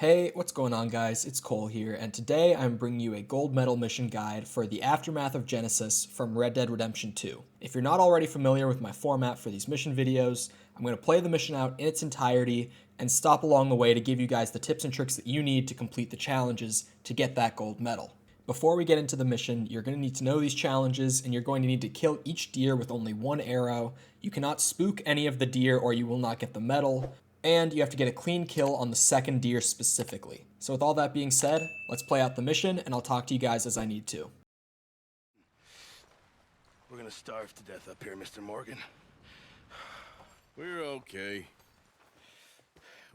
Hey, what's going on guys? It's Cole here, and today I'm bringing you a gold medal mission guide for the Aftermath of Genesis from Red Dead Redemption 2. If you're not already familiar with my format for these mission videos, I'm going to play the mission out in its entirety and stop along the way to give you guys the tips and tricks that you need to complete the challenges to get that gold medal. Before we get into the mission, you're going to need to know these challenges, and you're going to need to kill each deer with only one arrow. You cannot spook any of the deer or you will not get the medal. And you have to get a clean kill on the second deer specifically. So with all that being said, let's play out the mission, and I'll talk to you guys as I need to. We're gonna starve to death up here, Mr. Morgan. We're okay.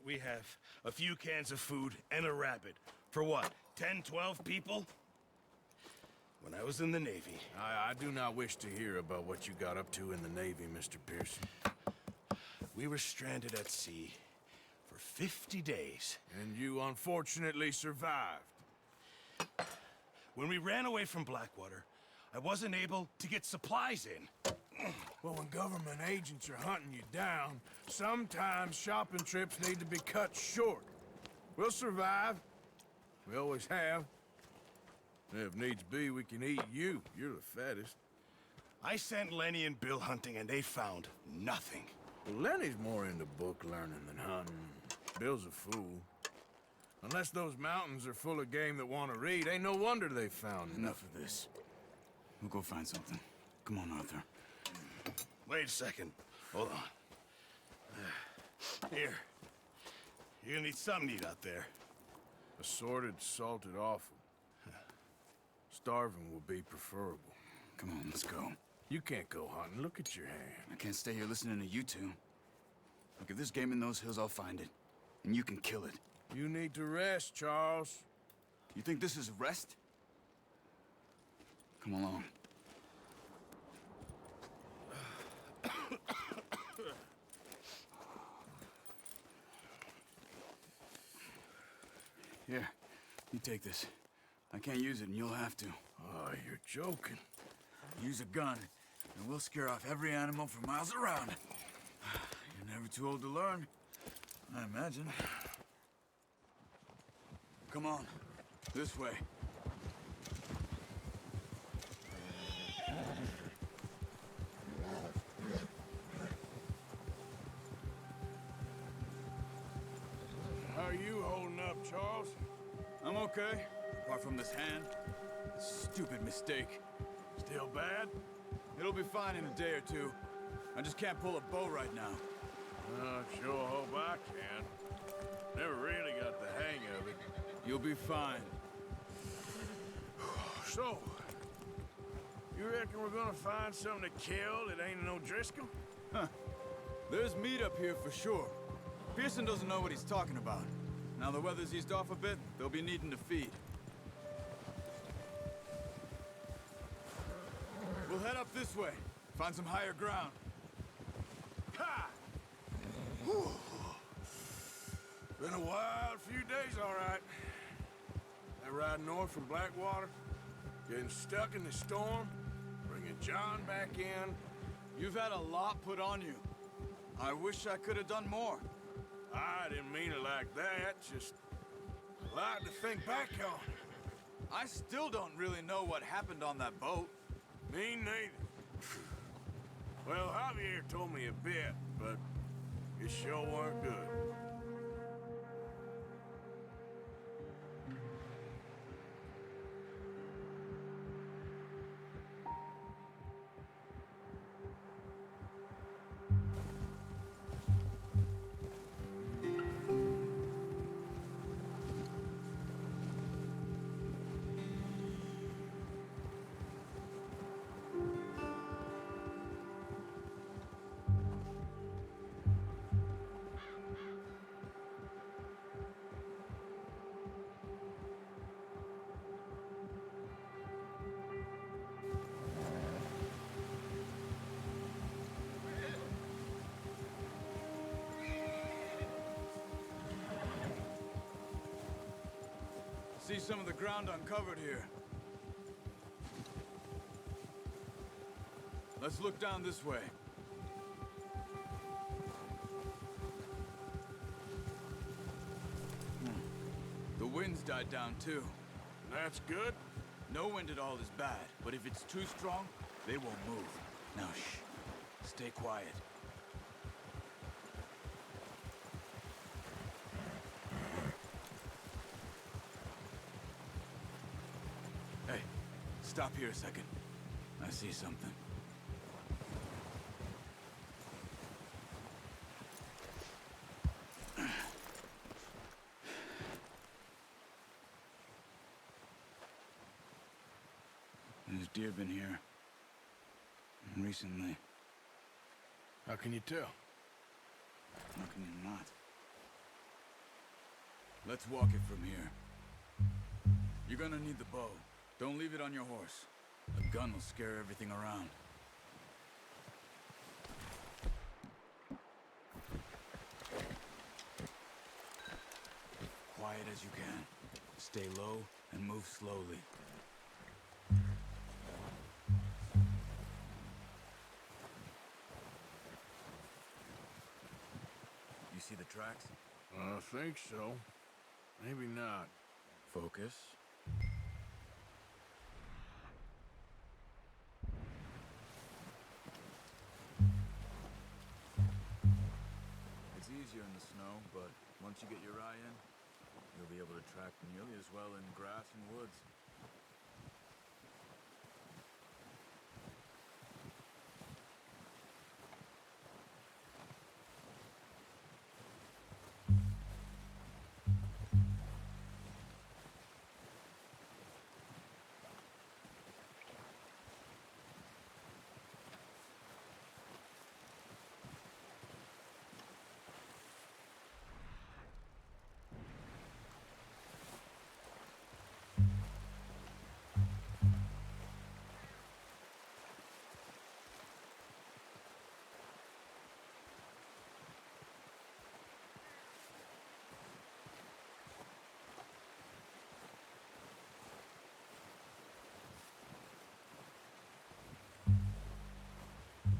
We have a few cans of food and a rabbit. For what, 10, 12 people? When I was in the Navy... I do not wish to hear about what you got up to in the Navy, Mr. Pearson. We were stranded at sea for 50 days. And you unfortunately survived. When we ran away from Blackwater, I wasn't able to get supplies in. Well, when government agents are hunting you down, sometimes shopping trips need to be cut short. We'll survive. We always have. If needs be, we can eat you. You're the fattest. I sent Lenny and Bill hunting, and they found nothing. Well, Lenny's more into book learning than hunting. Bill's a fool. Unless those mountains are full of game that want to read, ain't no wonder they found Enough of this. We'll go find something. Come on, Arthur. Wait a second. Hold on. Here. You're gonna need something to eat out there. Assorted, salted offal. Starving will be preferable. Come on, let's go. You can't go hunting. Look at your hand. I can't stay here listening to you two. Look, if there's game in those hills, I'll find it. And you can kill it. You need to rest, Charles. You think this is rest? Come along. Here, you take this. I can't use it, and you'll have to. Oh, you're joking. Use a gun, and we'll scare off every animal for miles around. You're never too old to learn, I imagine. Come on, this way. How are you holding up, Charles? I'm okay, apart from this hand. Stupid mistake. Still bad? It'll be fine in a day or two. I just can't pull a bow right now. Sure hope I can. Never really got the hang of it. You'll be fine. So, you reckon we're gonna find something to kill that ain't no Driscoll? There's meat up here for sure. Pearson doesn't know what he's talking about. Now the weather's eased off a bit, they'll be needing to feed. We'll head up this way. Find some higher ground. Ha! Whew. Been a wild few days, all right. That ride north from Blackwater, getting stuck in the storm, bringing John back in. You've had a lot put on you. I wish I could have done more. I didn't mean it like that, just a lot to think back on. I still don't really know what happened on that boat. Me neither. Well, Javier told me a bit, but it sure weren't good. See some of the ground uncovered here. Let's look down this way. wind's died down too. That's good. No wind at all is bad, but if it's too strong, they won't move. Now shh. Stay quiet. Hey, stop here a second. I see something. There's deer been here. Recently. How can you tell? How can you not? Let's walk it from here. You're gonna need the bow. Don't leave it on your horse. A gun will scare everything around. Quiet as you can. Stay low and move slowly. You see the tracks? I think so. Maybe not. Focus. It's easier in the snow, but once you get your eye in, you'll be able to track nearly as well in grass and woods.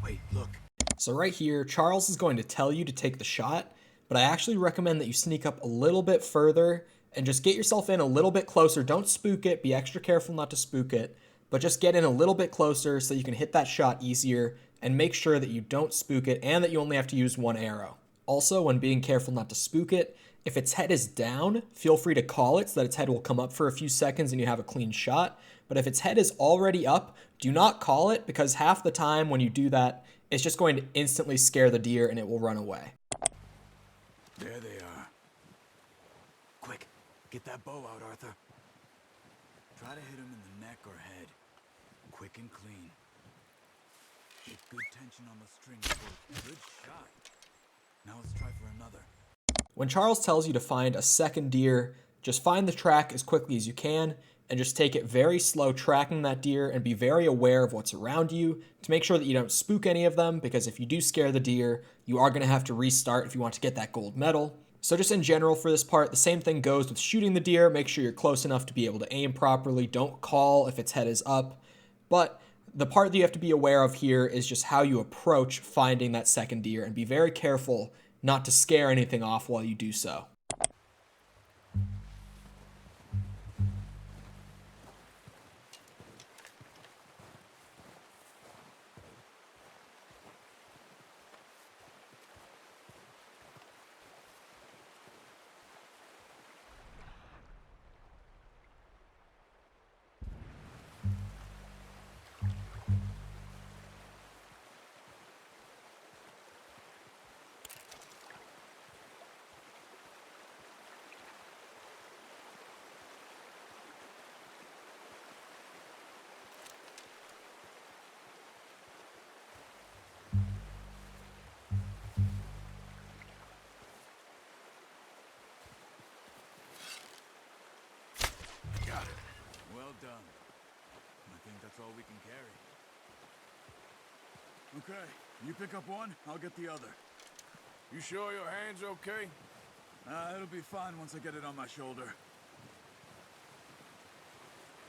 Wait, look. So right here, Charles is going to tell you to take the shot, but I actually recommend that you sneak up a little bit further and just get yourself in a little bit closer. Don't spook it. Be extra careful not to spook it, but just get in a little bit closer so you can hit that shot easier, and make sure that you don't spook it and that you only have to use one arrow. Also, when being careful not to spook it, if its head is down, feel free to call it so that its head will come up for a few seconds and you have a clean shot. But if its head is already up, do not call it, because half the time when you do that, it's just going to instantly scare the deer and it will run away. There they are. Quick, get that bow out, Arthur. Try to hit him in the neck or head. Quick and clean. Get good tension on the string for a good shot. Now let's try for another. When Charles tells you to find a second deer, just find the track as quickly as you can and just take it very slow tracking that deer, and be very aware of what's around you to make sure that you don't spook any of them, because if you do scare the deer, you are going to have to restart if you want to get that gold medal. So just in general for this part, the same thing goes with shooting the deer. Make sure you're close enough to be able to aim properly. Don't call if its head is up. But the part that you have to be aware of here is just how you approach finding that second deer, and be very careful not to scare anything off while you do so. Got it. Well done. I think that's all we can carry. Okay, you pick up one, I'll get the other. You sure your hand's okay? It'll be fine once I get it on my shoulder.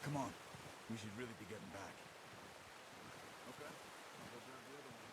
Come on, we should really be getting back. Okay, I'll go grab the other one.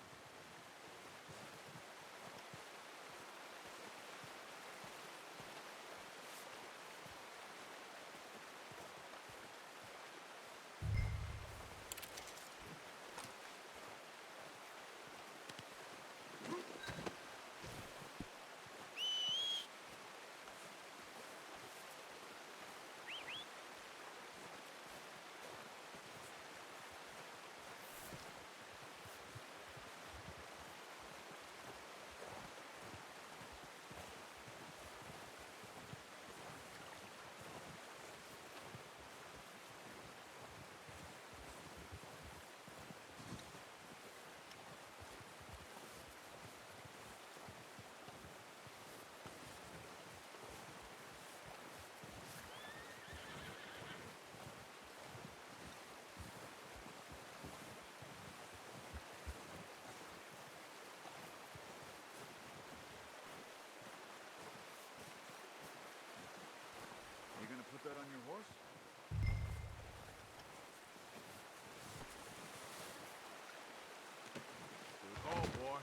bet on your horse? Good call, boy.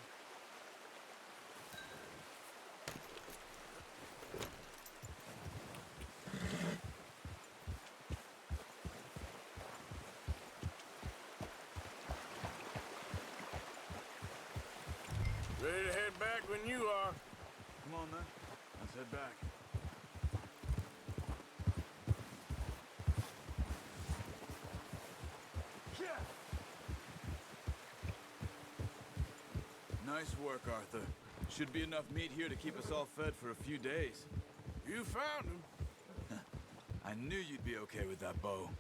Ready to head back when you are. Come on, then. Let's head back. Nice work, Arthur. Should be enough meat here to keep us all fed for a few days. You found him. I knew you'd be okay with that bow.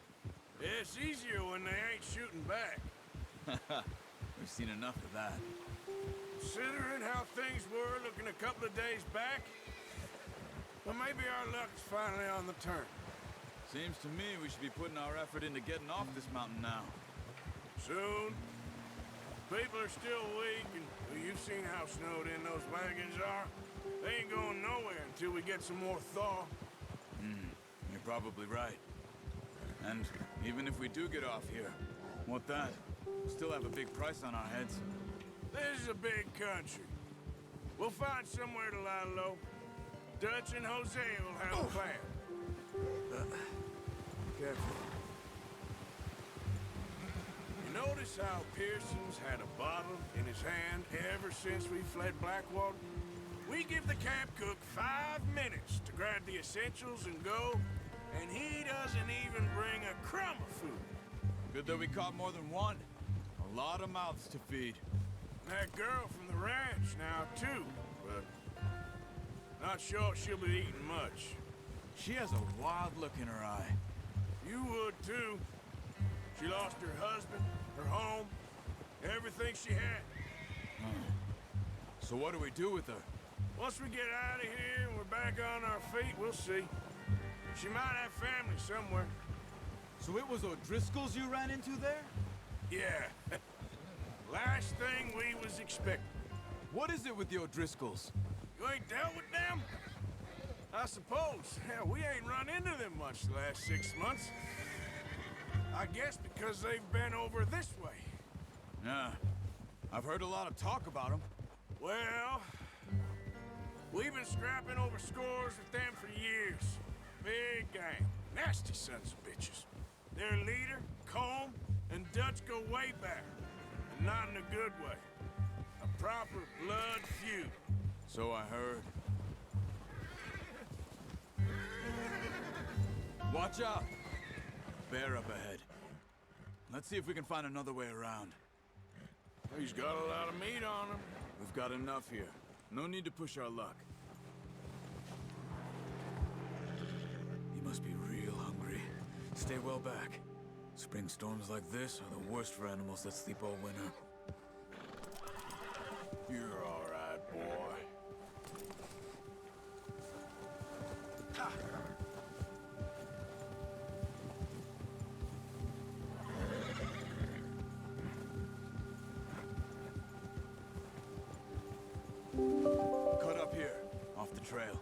It's easier when they ain't shooting back. We've seen enough of that. Considering how things were looking a couple of days back, well, maybe our luck's finally on the turn. Seems to me we should be putting our effort into getting off this mountain now. Soon. People are still weak, and well, you've seen how snowed in those wagons are. They ain't going nowhere until we get some more thaw. You're probably right. And even if we do get off here, what that? We'll still have a big price on our heads. This is a big country. We'll find somewhere to lie low. Dutch and Jose will have a plan. Careful. You notice how Pearson's had a bottle in his hand ever since we fled Blackwater? We give the camp cook 5 minutes to grab the essentials and go, and he doesn't even bring a crumb of food. Good that we caught more than one. A lot of mouths to feed. That girl from the ranch now, too, but not sure she'll be eating much. She has a wild look in her eye. You would, too. She lost her husband, her home, everything she had. So what do we do with her? Once we get out of here and we're back on our feet, we'll see. She might have family somewhere. So it was O'Driscoll's you ran into there? Yeah. Last thing we was expecting. What is it with the O'Driscolls? You ain't dealt with them? I suppose. Hell, we ain't run into them much the last 6 months. I guess because they've been over this way. Yeah. I've heard a lot of talk about them. Well, we've been scrapping over scores with them for years. Big gang. Nasty sons of bitches. Their leader, Colm, and Dutch go way back. And not in a good way. A proper blood feud. So I heard. Watch out! Bear up ahead. Let's see if we can find another way around. He's got a lot of meat on him. We've got enough here. No need to push our luck. He must be real hungry. Stay well back. Spring storms like this are the worst for animals that sleep all winter. You're all right, boy. Ha! Cut up here, off the trail.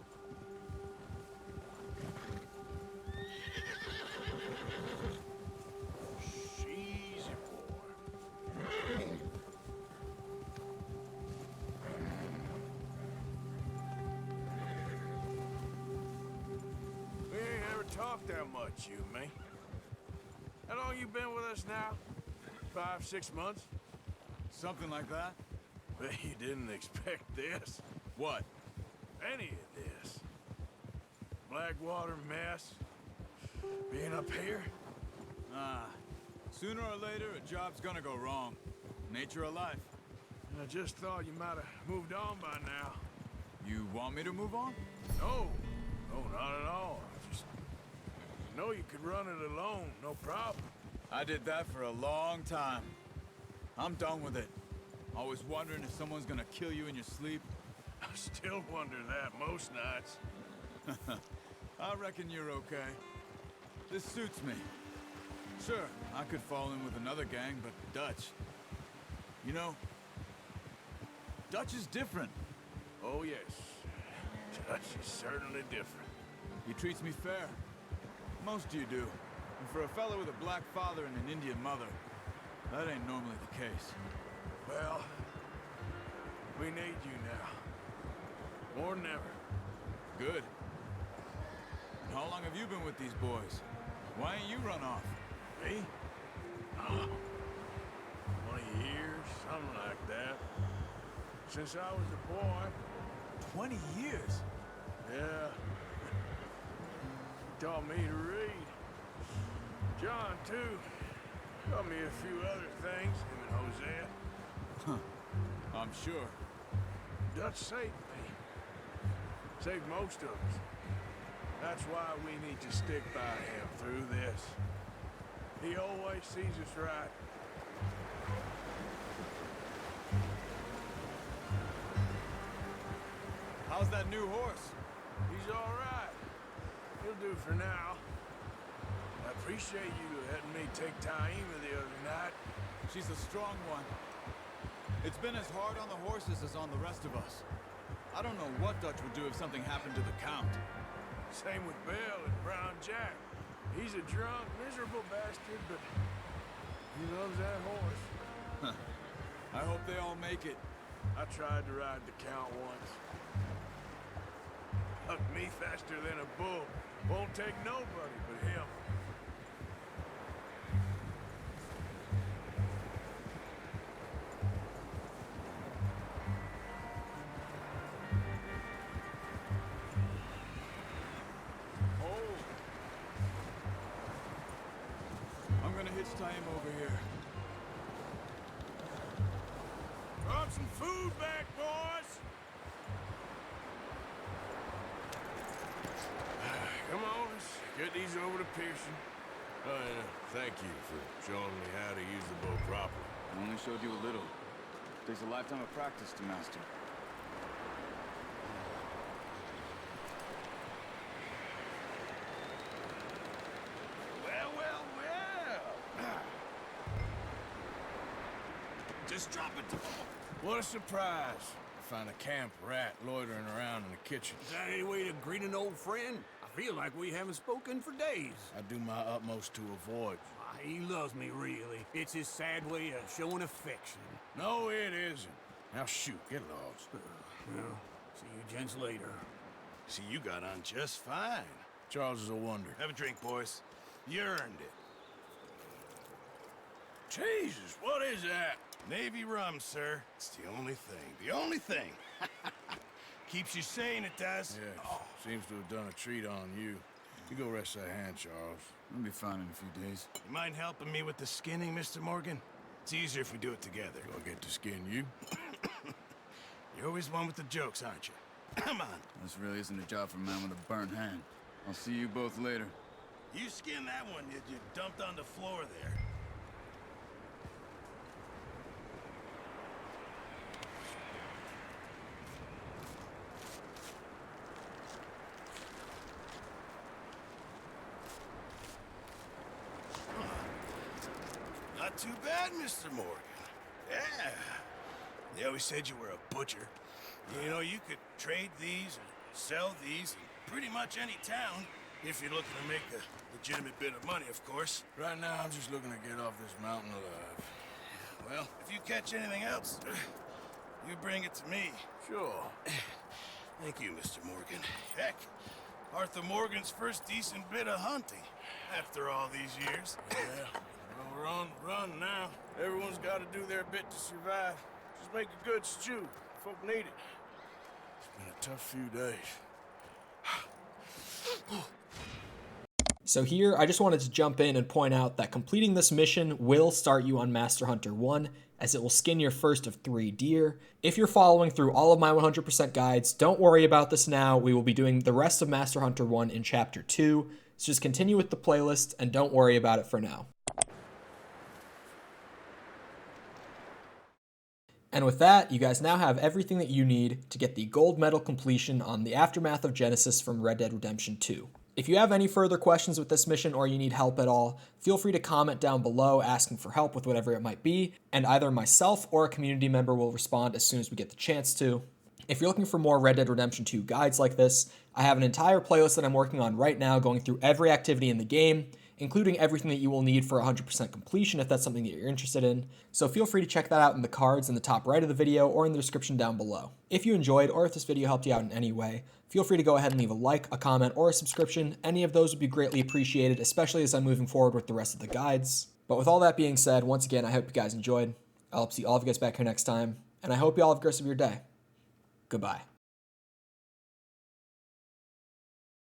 Easy, boy. We ain't ever talked that much, you and me. How long you been with us now? 5, 6 months? Something like that? Bet you didn't expect this. What? Any of this. Blackwater mess. Being up here. Ah. Sooner or later, a job's gonna go wrong. Nature of life. I just thought you might have moved on by now. You want me to move on? No. No, not at all. I just know you could run it alone, no problem. I did that for a long time. I'm done with it. Always wondering if someone's gonna kill you in your sleep. I still wonder that most nights. I reckon you're okay. This suits me. Sure, I could fall in with another gang, but Dutch... You know, Dutch is different. Oh, yes. Dutch is certainly different. He treats me fair. Most of you do. And for a fellow with a black father and an Indian mother, that ain't normally the case. Well, we need you now. More than ever. Good. And how long have you been with these boys? Why ain't you run off? Me? Oh, 20 years, something like that. Since I was a boy. 20 years? Yeah. Taught me to read. John, too. Taught me a few other things, him and Hosea. I'm sure. Dutch saved me. Saved most of us. That's why we need to stick by him through this. He always sees us right. How's that new horse? He's all right. He'll do for now. I appreciate you letting me take Taima the other night. She's a strong one. It's been as hard on the horses as on the rest of us. I don't know what Dutch would do if something happened to the Count. Same with Bill and Brown Jack. He's a drunk, miserable bastard, but he loves that horse. I hope they all make it. I tried to ride the Count once. Hucked me faster than a bull. Won't take nobody but him. I'm gonna hitch tie him over here. Brought some food back, boys! Come on, let's get these over to Pearson. Oh, and thank you for showing me how to use the bow properly. I only showed you a little. Takes a lifetime of practice to master. Well, well, well. Just drop it. What a surprise. Find a camp rat loitering around in the kitchen. Is that any way to greet an old friend? I feel like we haven't spoken for days. I do my utmost to avoid. He loves me, really. It's his sad way of showing affection. No, it isn't. Now shoot, get lost. Well, see you gents later. See, you got on just fine. Charles is a wonder. Have a drink, boys. You earned it. Jesus, what is that? Navy rum, sir. It's the only thing. The only thing. Keeps you sane, it does. Yeah, seems to have done a treat on you. You go rest that hand, Charles. I'll be fine in a few days. You mind helping me with the skinning, Mr. Morgan? It's easier if we do it together. Do I get to skin you? You're always one with the jokes, aren't you? Come on. This really isn't a job for a man with a burnt hand. I'll see you both later. You skinned that one you dumped on the floor there. Not too bad, Mr. Morgan. Yeah. They always said you were a butcher. You know, you could trade these or sell these in pretty much any town if you're looking to make a legitimate bit of money, of course. Right now, I'm just looking to get off this mountain alive. Well, if you catch anything else, you bring it to me. Sure. Thank you, Mr. Morgan. Heck, Arthur Morgan's first decent bit of hunting after all these years. Yeah. Well, we're on the run now. Everyone's got to do their bit to survive. Just make a good stew. Folk need it. It's been a tough few days. So here, I just wanted to jump in and point out that completing this mission will start you on Master Hunter 1, as it will skin your first of 3 deer. If you're following through all of my 100% guides, don't worry about this now. We will be doing the rest of Master Hunter 1 in Chapter 2, so just continue with the playlist and don't worry about it for now. And with that, you guys now have everything that you need to get the gold medal completion on the Aftermath of Genesis from Red Dead Redemption 2. If you have any further questions with this mission or you need help at all, feel free to comment down below asking for help with whatever it might be, and either myself or a community member will respond as soon as we get the chance to. If you're looking for more Red Dead Redemption 2 guides like this, I have an entire playlist that I'm working on right now going through every activity in the game, including everything that you will need for 100% completion if that's something that you're interested in. So feel free to check that out in the cards in the top right of the video or in the description down below. If you enjoyed or if this video helped you out in any way, feel free to go ahead and leave a like, a comment, or a subscription. Any of those would be greatly appreciated, especially as I'm moving forward with the rest of the guides. But with all that being said, once again, I hope you guys enjoyed. I hope to see all of you guys back here next time, and I hope you all have a great rest of your day. Goodbye.